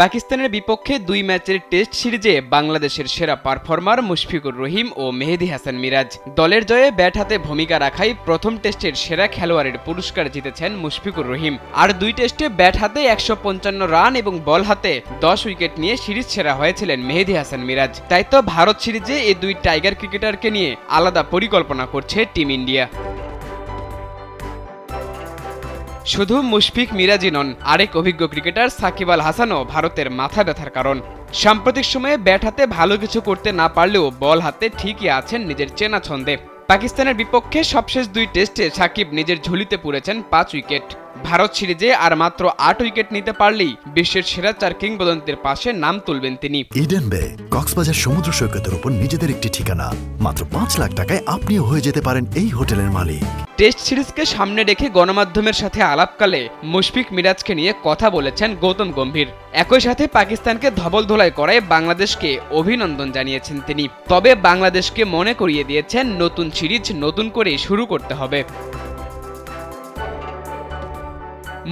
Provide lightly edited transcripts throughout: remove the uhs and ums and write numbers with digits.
পাকিস্তানের বিপক্ষে ২ ম্যাচের টেস্ট সিরিজে বাংলাদেশের সেরা পারফর্মার মুশফিকুর রহিম ও মেহেদী হাসান মিরাজ। দলের জয়ে ব্যাট হাতে ভূমিকা রাখায় প্রথম টেস্টের সেরা খেলোয়াড়ের পুরস্কার জিতেছেন মুশফিকুর রহিম। আর ২ টেস্টে ব্যাট হাতে ১৫৫ রান এবং বল হাতে ১০ উইকেট নিয়ে সিরিজ সেরা হয়েছিলেন মেহেদী হাসান মিরাজ। তাই তো ভারত সিরিজে এই ২ টাইগার ক্রিকেটারকে নিয়ে আলাদা পরিকল্পনা করছে টিম ইন্ডিয়া। শুধু মুশফিক মিরাজই নন, আরেক অভিজ্ঞ ক্রিকেটার সাকিব আল হাসানও ভারতের মাথা ব্যথার কারণ। সাম্প্রতিক সময়ে ব্যাট হাতে ভালো কিছু করতে না পারলেও বল হাতে ঠিকই আছেন নিজের চেনা ছন্দে। পাকিস্তানের বিপক্ষে সবশেষ ২ টেস্টে সাকিব নিজের ঝুলিতে পুরেছেন ৫ উইকেট। ভারত সিরিজে আর মাত্র ৮ উইকেট নিতে পারলেই বিশ্বের সেরা ৪ কিংবদন্তির পাশে নাম তুলবেন তিনি। ইডেন বে কক্সবাজার সমুদ্র সৈকতের উপর নিজেদের একটি ঠিকানা। মাত্র ৫ লাখ টাকায় আপনিও হয়ে যেতে পারেন এই হোটেলের মালিক। টেস্ট সিরিজকে সামনে রেখে গণমাধ্যমের সাথে আলাপকালে মুশফিক মিরাজকে নিয়ে কথা বলেছেন গৌতম গম্ভীর। একই সাথে পাকিস্তানকে ধবলধোলাই করায় বাংলাদেশকে অভিনন্দন জানিয়েছেন তিনি। তবে বাংলাদেশকে মনে করিয়ে দিয়েছেন নতুন সিরিজ নতুন করে শুরু করতে হবে।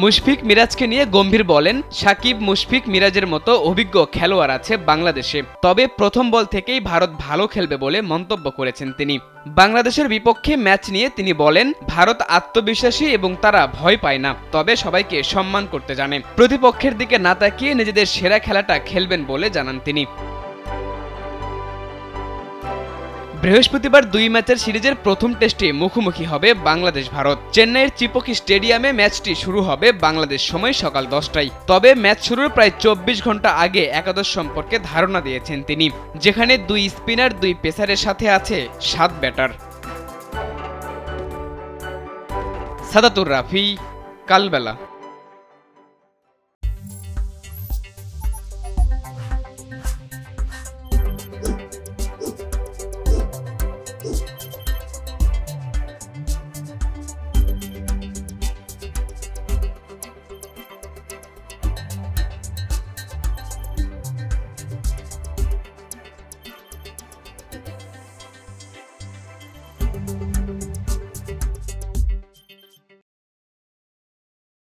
মুশফিক মিরাজকে নিয়ে গম্ভীর বলেন, সাকিব মুশফিক মিরাজের মতো অভিজ্ঞ খেলোয়াড় আছে বাংলাদেশে, তবে প্রথম বল থেকেই ভারত ভালো খেলবে বলে মন্তব্য করেছেন তিনি। বাংলাদেশের বিপক্ষে ম্যাচ নিয়ে তিনি বলেন, ভারত আত্মবিশ্বাসী এবং তারা ভয় পায় না, তবে সবাইকে সম্মান করতে জানে। প্রতিপক্ষের দিকে না তাকিয়ে নিজেদের সেরা খেলাটা খেলবেন বলে জানান তিনি। বৃহস্পতিবার ২ ম্যাচের সিরিজের প্রথম টেস্টে মুখোমুখি হবে বাংলাদেশ ভারত। চেন্নাইয়ের চিপকি স্টেডিয়ামে ম্যাচটি শুরু হবে বাংলাদেশ সময় সকাল ১০টায়। তবে ম্যাচ শুরুর প্রায় ২৪ ঘন্টা আগে একাদশ সম্পর্কে ধারণা দিয়েছেন তিনি, যেখানে ২ স্পিনার ২ পেসারের সাথে আছে ৭ ব্যাটার। সাদাতুর রাফি, কালবেলা।